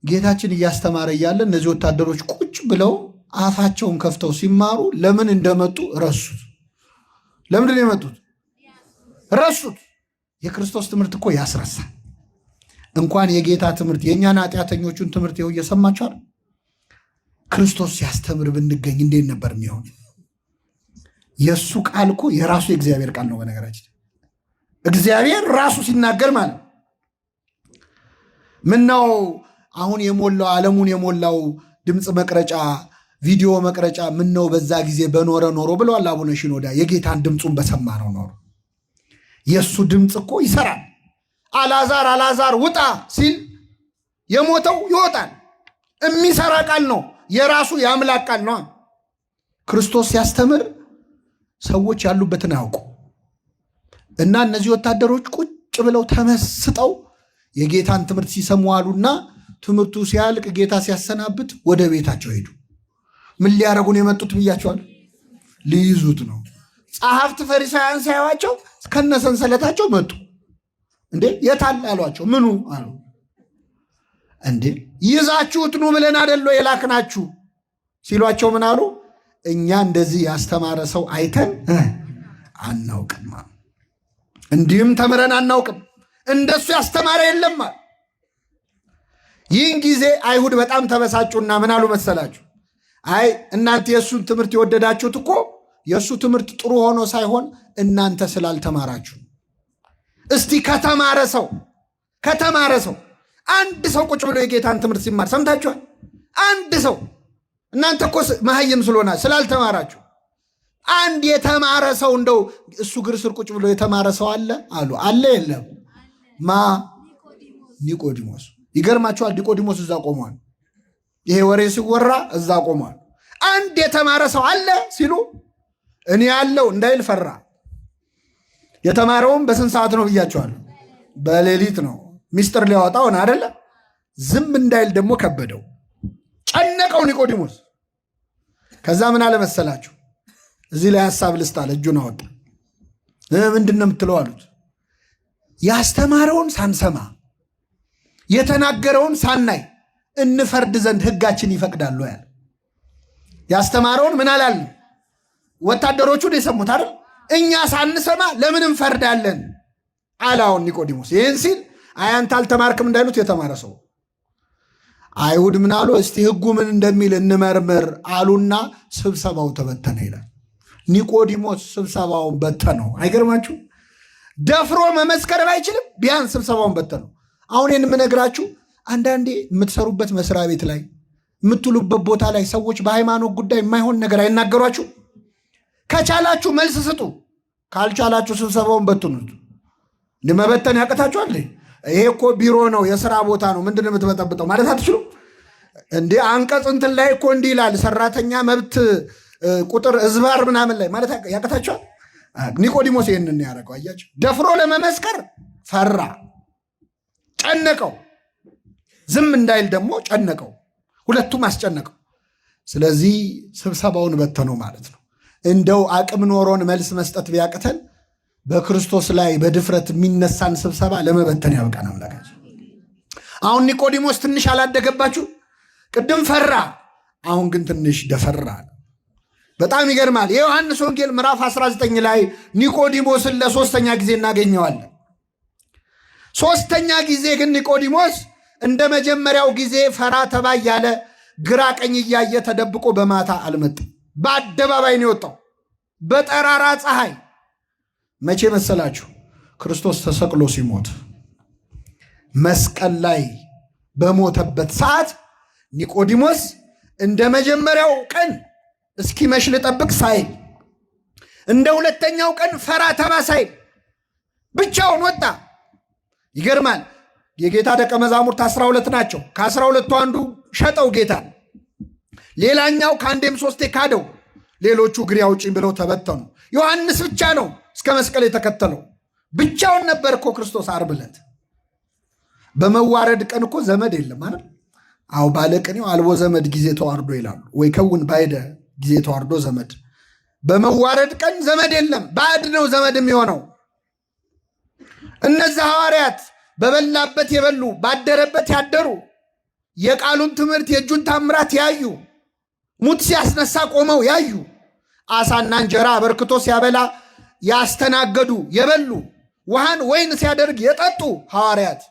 ጌታችን እያስተማረ እያለ እነዚህ ወታደሮች ቁጭ ብለው አፋቸውን ከፍተው ሲማሩ ለምን እንደመጡ ረሱት። ለምንድን ነው የመጡት? ረሱት። የክርስቶስ ትምህርት እኮ ያስረሳል። እንኳን የጌታ ትምህርት የእኛን ኃጢአተኞቹን ትምህርት ይኸው እየሰማችኋል። ክርስቶስ ሲያስተምር ብንገኝ እንዴት ነበር የሚሆን? የእሱ ቃል እኮ የራሱ የእግዚአብሔር ቃል ነው። በነገራችን እግዚአብሔር ራሱ ሲናገር ማለት ምነው አሁን የሞላው ዓለሙን የሞላው ድምፅ መቅረጫ ቪዲዮ መቅረጫ ምነው በዛ ጊዜ በኖረ ኖሮ ብለዋል አቡነ ሽኖዳ። የጌታን ድምፁን በሰማ ነው ኖሮ። የእሱ ድምፅ እኮ ይሰራል። አልዓዛር አልዓዛር ውጣ ሲል የሞተው ይወጣል። የሚሰራ ቃል ነው። የራሱ የአምላክ ቃል ነው። ክርስቶስ ሲያስተምር ሰዎች ያሉበትን አያውቁ እና እነዚህ ወታደሮች ቁጭ ብለው ተመስጠው የጌታን ትምህርት ሲሰሙ አሉና ትምህርቱ ሲያልቅ ጌታ ሲያሰናብት ወደ ቤታቸው ሄዱ። ምን ሊያረጉን የመጡት ብያቸዋል? ሊይዙት ነው። ጸሐፍት ፈሪሳውያን ሳያዋቸው ከነሰንሰለታቸው መጡ። እንዴ የታል አሏቸው። ምኑ አሉ። እንዴ ይዛችሁት ኑ ብለን አደሎ የላክናችሁ ሲሏቸው ምን አሉ? እኛ እንደዚህ ያስተማረ ሰው አይተን አናውቅም፣ እንዲህም ተምረን አናውቅም፣ እንደሱ ያስተማረ የለም። ይህን ጊዜ አይሁድ በጣም ተበሳጩና ምን አሉ መሰላችሁ? አይ እናንተ የእሱን ትምህርት የወደዳችሁት እኮ የእሱ ትምህርት ጥሩ ሆኖ ሳይሆን እናንተ ስላልተማራችሁ። እስቲ ከተማረ ሰው አንድ ሰው ቁጭ ብሎ የጌታን ትምህርት ሲማር ሰምታችኋል? አንድ ሰው እናንተ እኮ መሀይም ስለሆነ ስላልተማራችሁ። አንድ የተማረ ሰው እንደው እሱ እግር ስር ቁጭ ብሎ የተማረ ሰው አለ አሉ። አለ የለም? ኒቆዲሞስ። ይገርማችኋል። ኒቆዲሞስ እዛ ቆሟል። ይሄ ወሬ ሲወራ እዛ ቆሟል። አንድ የተማረ ሰው አለ ሲሉ እኔ ያለው እንዳይል ፈራ። የተማረውም በስንት ሰዓት ነው ብያቸዋለሁ? በሌሊት ነው። ሚስጥር ሊያወጣውን አይደለ? ዝም እንዳይል ደግሞ ከበደው፣ ጨነቀው ኒቆዲሞስ። ከዛ ምን አለ መሰላችሁ? እዚህ ላይ ሐሳብ ልስጥ አለ። እጁን አወጣ። ምንድን ነው የምትለው አሉት። ያስተማረውን ሳንሰማ የተናገረውን ሳናይ እንፈርድ ዘንድ ሕጋችን ይፈቅዳሉ ያለ። ያስተማረውን ምን አላልን? ወታደሮቹን የሰሙት አይደል? እኛ ሳንሰማ ለምን እንፈርዳለን አላውን ኒቆዲሞስ። ይህን ሲል አንተ አልተማርክም እንዳይሉት የተማረ ሰው። አይሁድ ምን አሉ? እስቲ ሕጉ ምን እንደሚል እንመርምር አሉና ስብሰባው ተበተነ ይላል። ኒቆዲሞስ ስብሰባውን በተነው። አይገርማችሁ? ደፍሮ መመስከር አይችልም፣ ቢያንስ ስብሰባውን በተነው። አሁን ይህን የምነግራችሁ አንዳንዴ የምትሰሩበት መስሪያ ቤት ላይ የምትሉበት ቦታ ላይ ሰዎች በሃይማኖት ጉዳይ የማይሆን ነገር አይናገሯችሁ። ከቻላችሁ መልስ ስጡ፣ ካልቻላችሁ ስብሰባውን በትኑት። መበተን ያቀታችኋል? ይሄ እኮ ቢሮ ነው፣ የስራ ቦታ ነው፣ ምንድን ነው የምትበጠብጠው ማለት አትችሉም እንዴ? አንቀጽ እንትን ላይ እኮ እንዲህ ይላል፣ ሰራተኛ መብት ቁጥር እዝባር ምናምን ላይ ማለት ያቀታችኋል? ኒቆዲሞስ ይህንን ያደረገው አያችሁ። ደፍሮ ለመመስከር ፈራ፣ ጨነቀው። ዝም እንዳይል ደግሞ ጨነቀው። ሁለቱም አስጨነቀው። ስለዚህ ስብሰባውን በተነው ማለት ነው። እንደው አቅም ኖሮን መልስ መስጠት ቢያቅተን በክርስቶስ ላይ በድፍረት የሚነሳን ስብሰባ ለመበተን ያብቃን አምላካችን። አሁን ኒቆዲሞስ ትንሽ አላደገባችሁ? ቅድም ፈራ፣ አሁን ግን ትንሽ ደፈራ። በጣም ይገርማል። የዮሐንስ ወንጌል ምዕራፍ 19 ላይ ኒቆዲሞስን ለሶስተኛ ጊዜ እናገኘዋለን። ሶስተኛ ጊዜ ግን ኒቆዲሞስ እንደ መጀመሪያው ጊዜ ፈራ ተባ እያለ ግራ ቀኝ እያየ ተደብቆ በማታ አልመጣም። በአደባባይ ነው የወጣው፣ በጠራራ ፀሐይ። መቼ መሰላችሁ? ክርስቶስ ተሰቅሎ ሲሞት መስቀል ላይ በሞተበት ሰዓት ኒቆዲሞስ እንደ መጀመሪያው ቀን እስኪመሽ ልጠብቅ ሳይል፣ እንደ ሁለተኛው ቀን ፈራ ተባ ሳይል ብቻውን ወጣ። ይገርማል። የጌታ ደቀ መዛሙርት 12 ናቸው። ከ12ቱ አንዱ ሸጠው ጌታ፣ ሌላኛው ከአንዴም ሶስቴ ካደው፣ ሌሎቹ እግሬ አውጪኝ ብለው ተበተኑ። ዮሐንስ ብቻ ነው እስከ መስቀል የተከተለው። ብቻውን ነበር እኮ ክርስቶስ ዓርብ ዕለት። በመዋረድ ቀን እኮ ዘመድ የለም አይደል? አዎ ባለቅኔው አልቦ ዘመድ ጊዜ ተዋርዶ ይላሉ። ወይ ከውን ባይደ ጊዜ ተዋርዶ ዘመድ። በመዋረድ ቀን ዘመድ የለም፣ ባዕድ ነው ዘመድ የሚሆነው። እነዚህ ሐዋርያት በበላበት የበሉ ባደረበት ያደሩ፣ የቃሉን ትምህርት የእጁን ታምራት ያዩ፣ ሙት ሲያስነሳ ቆመው ያዩ፣ አሳና እንጀራ አበርክቶ ሲያበላ ያስተናገዱ የበሉ፣ ውሃን ወይን ሲያደርግ የጠጡ ሐዋርያት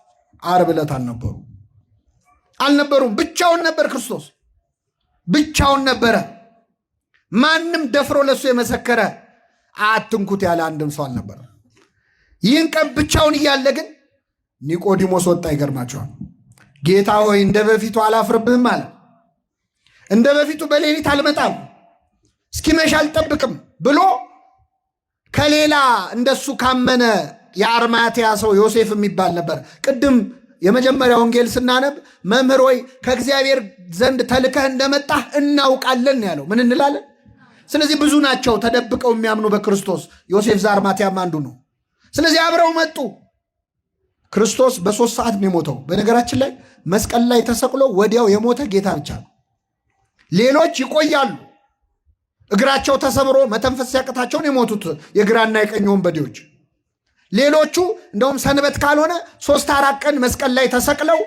ዓርብ ዕለት አልነበሩም። ብቻውን ነበር ክርስቶስ፣ ብቻውን ነበረ። ማንም ደፍሮ ለሱ የመሰከረ አትንኩት ያለ አንድም ሰው አልነበረ። ይህን ቀን ብቻውን እያለ ግን ኒቆዲሞስ ወጣ። ይገርማቸዋል። ጌታ ሆይ እንደ በፊቱ አላፍርብህም አለ። እንደ በፊቱ በሌሊት አልመጣም፣ እስኪመሽ አልጠብቅም ብሎ ከሌላ እንደሱ ካመነ የአርማትያ ሰው ዮሴፍ የሚባል ነበር። ቅድም የመጀመሪያ ወንጌል ስናነብ መምህር ሆይ ከእግዚአብሔር ዘንድ ተልከህ እንደመጣህ እናውቃለን ያለው። ምን እንላለን? ስለዚህ ብዙ ናቸው ተደብቀው የሚያምኑ በክርስቶስ። ዮሴፍ ዘአርማትያም አንዱ ነው። ስለዚህ አብረው መጡ። ክርስቶስ በ3 ሰዓት ነው የሞተው። በነገራችን ላይ መስቀል ላይ ተሰቅሎ ወዲያው የሞተ ጌታ ብቻ ነው። ሌሎች ይቆያሉ። እግራቸው ተሰብሮ መተንፈስ ሲያቅታቸውን የሞቱት የግራና የቀኝ ወንበዴዎች። ሌሎቹ እንደውም ሰንበት ካልሆነ 3-4 ቀን መስቀል ላይ ተሰቅለው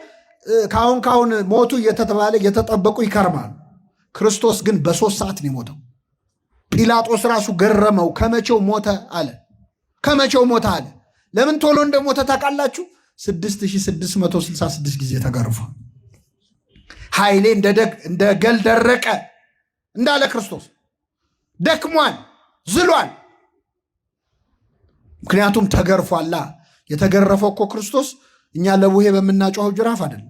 ካሁን ሞቱ እየተባለ እየተጠበቁ ይከርማሉ። ክርስቶስ ግን በ3 ሰዓት ነው የሞተው። ጲላጦስ ራሱ ገረመው። ከመቼው ሞተ አለ። ከመቼው ሞተ አለ። ለምን ቶሎ እንደሞተ ታውቃላችሁ? 6666 ጊዜ ተገርፏል። ኃይሌ እንደ ገል ደረቀ እንዳለ ክርስቶስ ደክሟል፣ ዝሏል። ምክንያቱም ተገርፏላ። የተገረፈው እኮ ክርስቶስ እኛ ለቡሄ በምናጮኸው ጅራፍ አይደለም።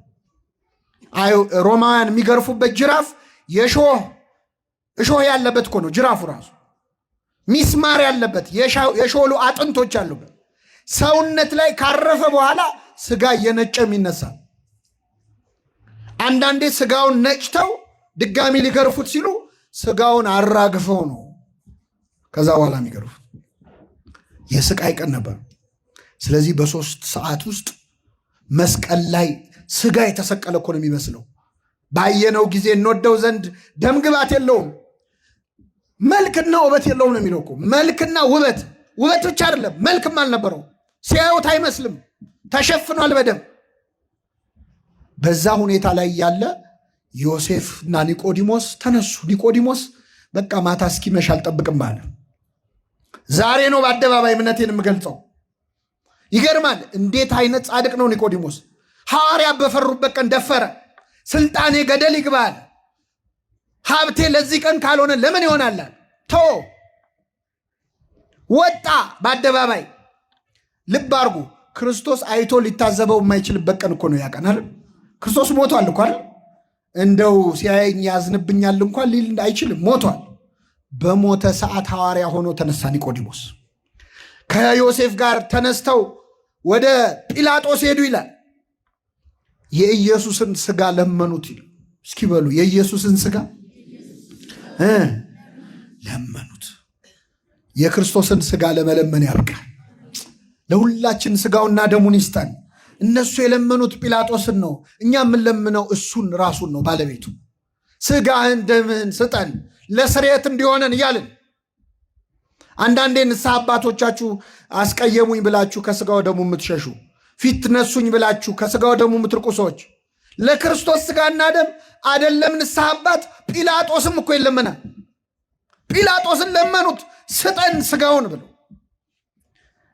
ሮማውያን የሚገርፉበት ጅራፍ እሾህ ያለበት እኮ ነው። ጅራፉ ራሱ ሚስማር ያለበት የሾሉ አጥንቶች ያሉበት ሰውነት ላይ ካረፈ በኋላ ስጋ እየነጨም ይነሳል። አንዳንዴ ስጋውን ነጭተው ድጋሚ ሊገርፉት ሲሉ ስጋውን አራግፈው ነው ከዛ በኋላ የሚገርፉት የስቃይ ቀን ነበር። ስለዚህ በ3 ሰዓት ውስጥ መስቀል ላይ ስጋ የተሰቀለ እኮ ነው የሚመስለው። ባየነው ጊዜ እንወደው ዘንድ ደም ግባት የለውም፣ መልክና ውበት የለውም ነው የሚለው እኮ። መልክና ውበት ብቻ አይደለም፣ መልክም አልነበረው። ሲያዩት አይመስልም፣ ተሸፍኗል በደም። በዛ ሁኔታ ላይ ያለ ዮሴፍና ኒቆዲሞስ ተነሱ። ኒቆዲሞስ በቃ ማታ እስኪመሽ አልጠብቅም አለ። ዛሬ ነው በአደባባይ እምነቴን የምገልጸው። ይገርማል። እንዴት አይነት ጻድቅ ነው ኒቆዲሞስ! ሐዋርያ በፈሩበት ቀን ደፈረ። ስልጣኔ ገደል ይግባል፣ ሀብቴ ለዚህ ቀን ካልሆነ ለምን ይሆናል? ወጣ በአደባባይ። ልብ አድርጉ፣ ክርስቶስ አይቶ ሊታዘበው የማይችልበት ቀን እኮ ነው ያቀናል። ክርስቶስ ሞቷል እኮ አይደል? እንደው ሲያየኝ ያዝንብኛል እንኳን ሊል አይችልም፣ ሞቷል። በሞተ ሰዓት ሐዋርያ ሆኖ ተነሳ ኒቆዲሞስ። ከዮሴፍ ጋር ተነስተው ወደ ጲላጦስ ሄዱ ይላል። የኢየሱስን ስጋ ለመኑት። እስኪ በሉ የኢየሱስን ስጋ ለመኑት። የክርስቶስን ስጋ ለመለመን ያብቃል። ለሁላችን ስጋውና ደሙን ይስጠን። እነሱ የለመኑት ጲላጦስን ነው፣ እኛ የምንለምነው እሱን ራሱን ነው፣ ባለቤቱ። ስጋህን ደምህን ስጠን ለስርየት እንዲሆነን እያልን አንዳንዴ ንስሐ አባቶቻችሁ አስቀየሙኝ ብላችሁ ከስጋው ደሙ የምትሸሹ፣ ፊት ነሱኝ ብላችሁ ከስጋው ደሙ የምትርቁ ሰዎች ለክርስቶስ ስጋና ደም አደለም ንስሐ አባት ጲላጦስም እኮ ይለመናል። ጲላጦስን ለመኑት ስጠን ስጋውን ብለው።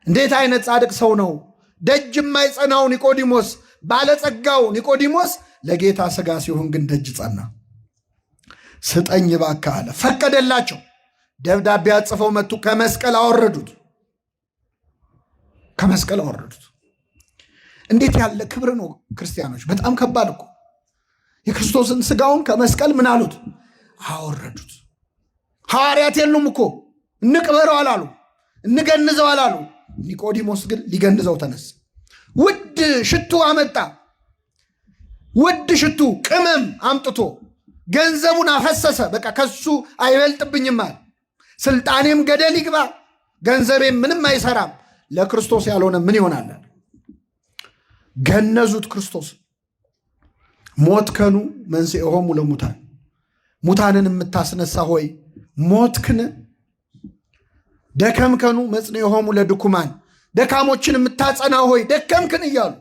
እንዴት አይነት ጻድቅ ሰው ነው! ደጅ የማይጸናው ኒቆዲሞስ፣ ባለጸጋው ኒቆዲሞስ ለጌታ ስጋ ሲሆን ግን ደጅ ጸና። ስጠኝ እባክህ አለ። ፈቀደላቸው። ደብዳቤ አጽፈው መጡ። ከመስቀል አወረዱት። እንዴት ያለ ክብር ነው ክርስቲያኖች! በጣም ከባድ እኮ። የክርስቶስን ስጋውን ከመስቀል ምን አሉት? አወረዱት። ሐዋርያት የሉም እኮ። እንቅበረው አላሉ፣ እንገንዘው አላሉ። ኒቆዲሞስ ግን ሊገንዘው ተነሳ። ውድ ሽቱ አመጣ። ውድ ሽቱ ቅመም አምጥቶ ገንዘቡን አፈሰሰ። በቃ ከሱ አይበልጥብኝም አለ። ስልጣኔም ገደል ይግባ፣ ገንዘቤም ምንም አይሰራም፣ ለክርስቶስ ያልሆነ ምን ይሆናል? ገነዙት ክርስቶስ። ሞትከኑ መንሥኤሆሙ ለሙታን፣ ሙታንን የምታስነሳ ሆይ ሞትክን። ደከምከኑ መጽንዔሆሙ ለድኩማን፣ ደካሞችን የምታጸና ሆይ ደከምክን እያሉ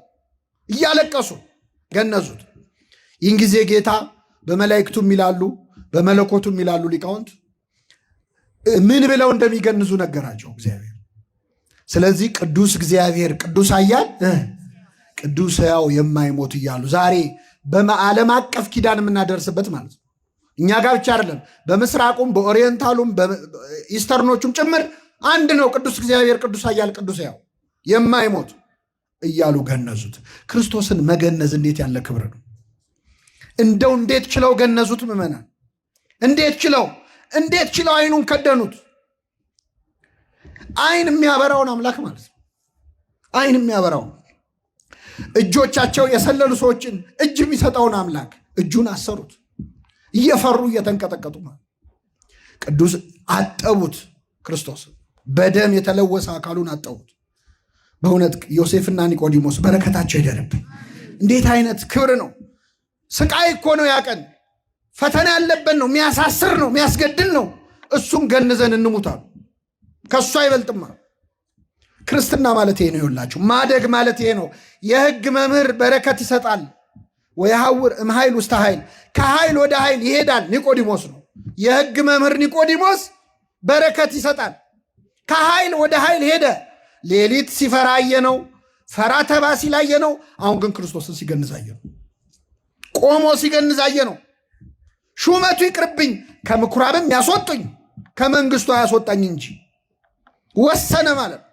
እያለቀሱ ገነዙት። ይህን ጊዜ ጌታ በመላእክቱም ይላሉ በመለኮቱም ይላሉ ሊቃውንት ምን ብለው እንደሚገንዙ ነገራቸው እግዚአብሔር። ስለዚህ ቅዱስ እግዚአብሔር፣ ቅዱስ ኃያል፣ ቅዱስ ሕያው የማይሞት እያሉ ዛሬ በዓለም አቀፍ ኪዳን የምናደርስበት ማለት ነው። እኛ ጋር ብቻ አይደለም፣ በምስራቁም በኦሪየንታሉም በኢስተርኖቹም ጭምር አንድ ነው። ቅዱስ እግዚአብሔር፣ ቅዱስ ኃያል፣ ቅዱስ ሕያው የማይሞት እያሉ ገነዙት። ክርስቶስን መገነዝ እንዴት ያለ ክብር ነው! እንደው እንዴት ችለው ገነዙት ምዕመናን! እንዴት ችለው አይኑን ከደኑት! አይን የሚያበራውን አምላክ ማለት ነው። አይን የሚያበራውን እጆቻቸው የሰለሉ ሰዎችን እጅ የሚሰጠውን አምላክ እጁን አሰሩት። እየፈሩ እየተንቀጠቀጡ ማለት ቅዱስ አጠቡት። ክርስቶስ በደም የተለወሰ አካሉን አጠቡት። በእውነት ዮሴፍና ኒቆዲሞስ በረከታቸው ይደርብን። እንዴት አይነት ክብር ነው! ስቃይ እኮ ነው ያቀን፣ ፈተና ያለበት ነው፣ የሚያሳስር ነው፣ የሚያስገድል ነው። እሱን ገንዘን እንሙታሉ። ከእሱ አይበልጥማ። ክርስትና ማለት ይሄ ነው። ይኸውላችሁ ማደግ ማለት ይሄ ነው። የሕግ መምህር በረከት ይሰጣል። ወየሐውር እምኃይል ውስተ ኃይል፣ ከኃይል ወደ ኃይል ይሄዳል። ኒቆዲሞስ ነው የሕግ መምህር። ኒቆዲሞስ በረከት ይሰጣል። ከኃይል ወደ ኃይል ሄደ። ሌሊት ሲፈራ አየነው፣ ፈራ ተባ ሲል አየነው። አሁን ግን ክርስቶስን ሲገንዝ አየነው። ቆሞ ሲገንዝ አየነው። ሹመቱ ይቅርብኝ፣ ከምኩራብም ያስወጡኝ፣ ከመንግስቱ አያስወጣኝ እንጂ ወሰነ ማለት ነው።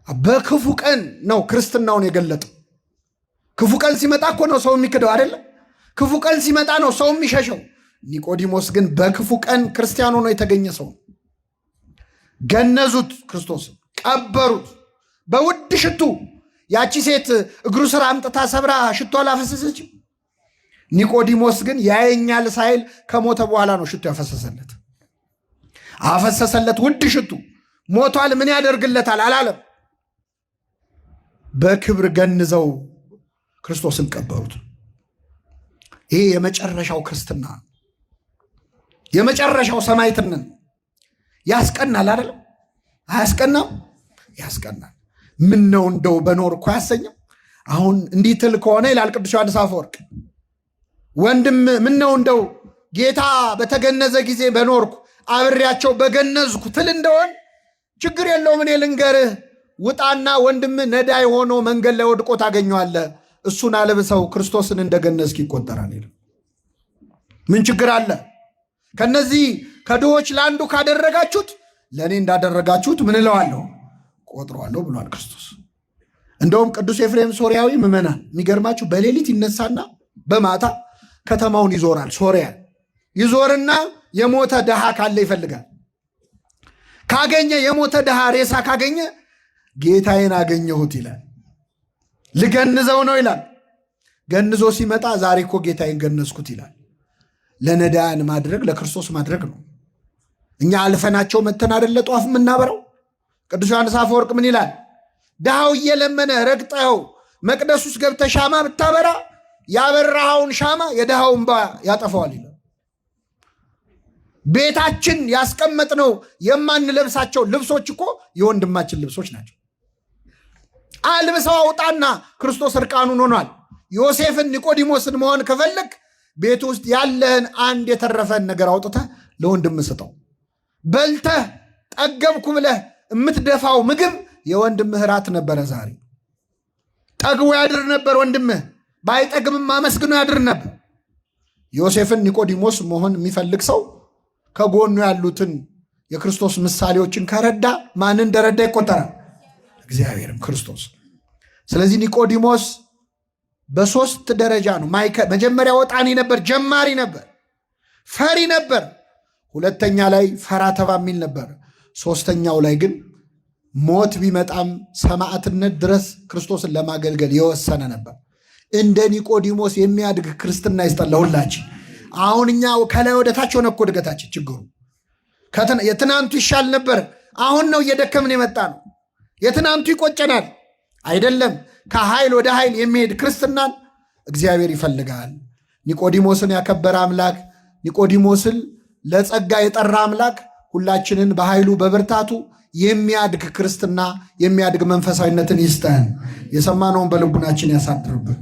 በክፉ ቀን ነው ክርስትናውን የገለጠው። ክፉ ቀን ሲመጣ እኮ ነው ሰው የሚክደው አይደለም? ክፉ ቀን ሲመጣ ነው ሰው የሚሸሸው። ኒቆዲሞስ ግን በክፉ ቀን ክርስቲያን ሆኖ የተገኘ ሰው። ገነዙት፣ ክርስቶስን ቀበሩት በውድ ሽቱ። ያቺ ሴት እግሩ ስር አምጥታ ሰብራ ሽቶ አላፈሰሰችም። ኒቆዲሞስ ግን ያየኛል ሳይል ከሞተ በኋላ ነው ሽቶ ያፈሰሰለት። አፈሰሰለት ውድ ሽቱ። ሞቷል፣ ምን ያደርግለታል አላለም። በክብር ገንዘው ክርስቶስን ቀበሩት። ይሄ የመጨረሻው ክርስትና፣ የመጨረሻው ሰማዕትነት። ያስቀናል አይደለም? አያስቀናም? ያስቀናል። ምን ነው እንደው በኖርኩ አያሰኝም? አሁን እንዲህ ትል ከሆነ ይላል ቅዱስ ዮሐንስ አፈወርቅ፣ ወንድም ምን ነው እንደው ጌታ በተገነዘ ጊዜ በኖርኩ አብሬያቸው በገነዝኩ ትል እንደሆን ችግር የለውም፣ እኔ ልንገርህ፣ ውጣና ወንድም ነዳይ ሆኖ መንገድ ላይ ወድቆ ታገኘዋለህ፣ እሱን አልብሰው፣ ክርስቶስን እንደገነዝክ ይቆጠራል። ምን ችግር አለ? ከነዚህ ከድሆች ለአንዱ ካደረጋችሁት ለእኔ እንዳደረጋችሁት ምን እለዋለሁ? ቆጥረዋለሁ ብሏል ክርስቶስ። እንደውም ቅዱስ ኤፍሬም ሶርያዊ ምዕመናን፣ የሚገርማችሁ በሌሊት ይነሳና በማታ ከተማውን ይዞራል። ሶርያ ይዞርና የሞተ ድሃ ካለ ይፈልጋል። ካገኘ የሞተ ድሃ ሬሳ ካገኘ ጌታዬን አገኘሁት ይላል። ልገንዘው ነው ይላል። ገንዞ ሲመጣ ዛሬ እኮ ጌታዬን ገነዝኩት ይላል። ለነዳያን ማድረግ ለክርስቶስ ማድረግ ነው። እኛ አልፈናቸው መተን አይደለ ጧፍ የምናበረው። ቅዱስ ዮሐንስ አፈወርቅ ምን ይላል? ድሃው እየለመነ ረግጠው መቅደስ ውስጥ ገብተህ ሻማ ብታበራ ያበራኸውን ሻማ የድሃው እንባ ያጠፋዋል ይላል። ቤታችን ያስቀመጥነው የማንለብሳቸው ልብሶች እኮ የወንድማችን ልብሶች ናቸው። አልብሰው አውጣና ክርስቶስ እርቃኑን ሆኗል። ዮሴፍን ኒቆዲሞስን መሆን ከፈለግ ቤት ውስጥ ያለህን አንድ የተረፈን ነገር አውጥተህ ለወንድም ስጠው። በልተህ ጠገብኩ ብለህ የምትደፋው ምግብ የወንድምህ ራት ነበረ። ዛሬ ጠግቦ ያድር ነበር ወንድምህ፣ ባይጠግብም አመስግኖ ያድር ነበር። ዮሴፍን ኒቆዲሞስ መሆን የሚፈልግ ሰው ከጎኑ ያሉትን የክርስቶስ ምሳሌዎችን ከረዳ ማንን እንደረዳ ይቆጠራል? እግዚአብሔርም ክርስቶስ። ስለዚህ ኒቆዲሞስ በሶስት ደረጃ ነው። መጀመሪያ ወጣኒ ነበር፣ ጀማሪ ነበር፣ ፈሪ ነበር። ሁለተኛ ላይ ፈራ ተባ የሚል ነበር። ሶስተኛው ላይ ግን ሞት ቢመጣም ሰማዕትነት ድረስ ክርስቶስን ለማገልገል የወሰነ ነበር። እንደ ኒቆዲሞስ የሚያድግ ክርስትና ይስጠን ለሁላችን። አሁን እኛ ከላይ ወደ ታች ሆነ እኮ እድገታችን። ችግሩ የትናንቱ ይሻል ነበር፣ አሁን ነው እየደከምን የመጣ ነው። የትናንቱ ይቆጨናል አይደለም። ከኃይል ወደ ኃይል የሚሄድ ክርስትናን እግዚአብሔር ይፈልጋል። ኒቆዲሞስን ያከበረ አምላክ፣ ኒቆዲሞስን ለጸጋ የጠራ አምላክ ሁላችንን በኃይሉ በብርታቱ የሚያድግ ክርስትና የሚያድግ መንፈሳዊነትን ይስጠን። የሰማነውን በልቡናችን ያሳድርብን።